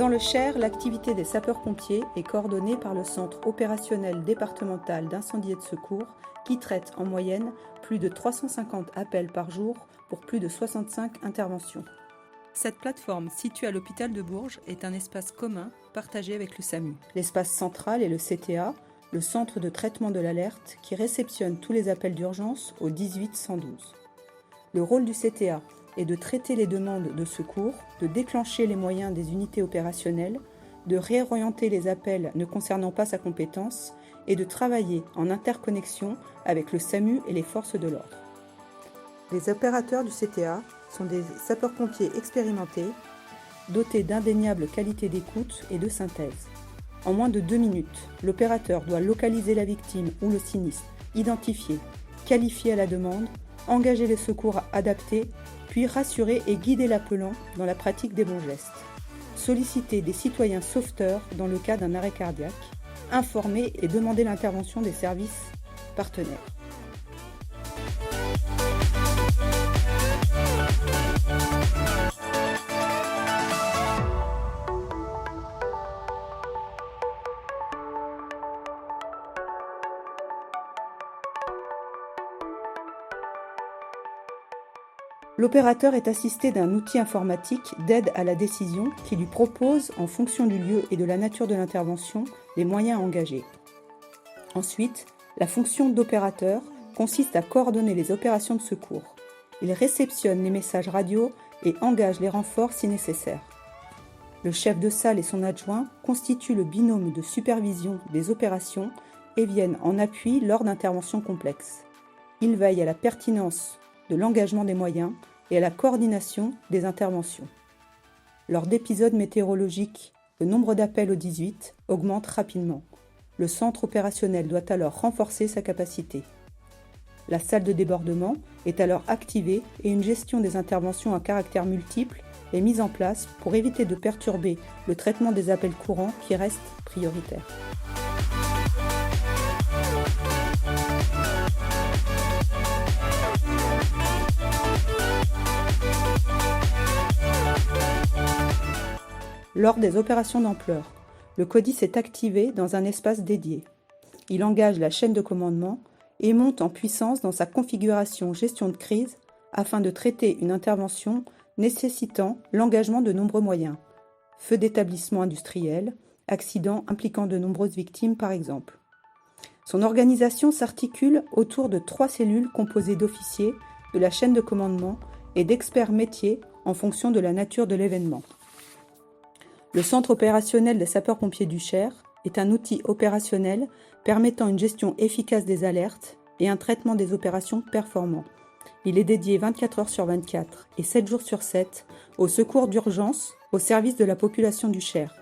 Dans le Cher, l'activité des sapeurs-pompiers est coordonnée par le Centre opérationnel départemental d'incendie et de secours qui traite en moyenne plus de 350 appels par jour pour plus de 65 interventions. Cette plateforme, située à l'hôpital de Bourges, est un espace commun partagé avec le SAMU. L'espace central est le CTA, le centre de traitement de l'alerte qui réceptionne tous les appels d'urgence au 18 112. Le rôle du CTA est de traiter les demandes de secours, de déclencher les moyens des unités opérationnelles, de réorienter les appels ne concernant pas sa compétence et de travailler en interconnexion avec le SAMU et les forces de l'ordre. Les opérateurs du CTA sont des sapeurs-pompiers expérimentés, dotés d'indéniables qualités d'écoute et de synthèse. En moins de 2 minutes, l'opérateur doit localiser la victime ou le sinistre, identifier, qualifier à la demande, engager les secours adaptés, puis rassurer et guider l'appelant dans la pratique des bons gestes. Solliciter des citoyens sauveteurs dans le cas d'un arrêt cardiaque, informer et demander l'intervention des services partenaires. L'opérateur est assisté d'un outil informatique d'aide à la décision qui lui propose, en fonction du lieu et de la nature de l'intervention, les moyens à engager. Ensuite, la fonction d'opérateur consiste à coordonner les opérations de secours. Il réceptionne les messages radio et engage les renforts si nécessaire. Le chef de salle et son adjoint constituent le binôme de supervision des opérations et viennent en appui lors d'interventions complexes. Ils veillent à la pertinence de l'engagement des moyens et à la coordination des interventions. Lors d'épisodes météorologiques, le nombre d'appels au 18 augmente rapidement. Le centre opérationnel doit alors renforcer sa capacité. La salle de débordement est alors activée et une gestion des interventions à caractère multiple est mise en place pour éviter de perturber le traitement des appels courants qui reste prioritaire. Lors des opérations d'ampleur, le CODIS est activé dans un espace dédié. Il engage la chaîne de commandement et monte en puissance dans sa configuration gestion de crise afin de traiter une intervention nécessitant l'engagement de nombreux moyens. Feux d'établissement industriel, accidents impliquant de nombreuses victimes par exemple. Son organisation s'articule autour de 3 cellules composées d'officiers, de la chaîne de commandement et d'experts métiers en fonction de la nature de l'événement. Le centre opérationnel des sapeurs-pompiers du Cher est un outil opérationnel permettant une gestion efficace des alertes et un traitement des opérations performant. Il est dédié 24 heures sur 24 et 7 jours sur 7 au secours d'urgence au service de la population du Cher.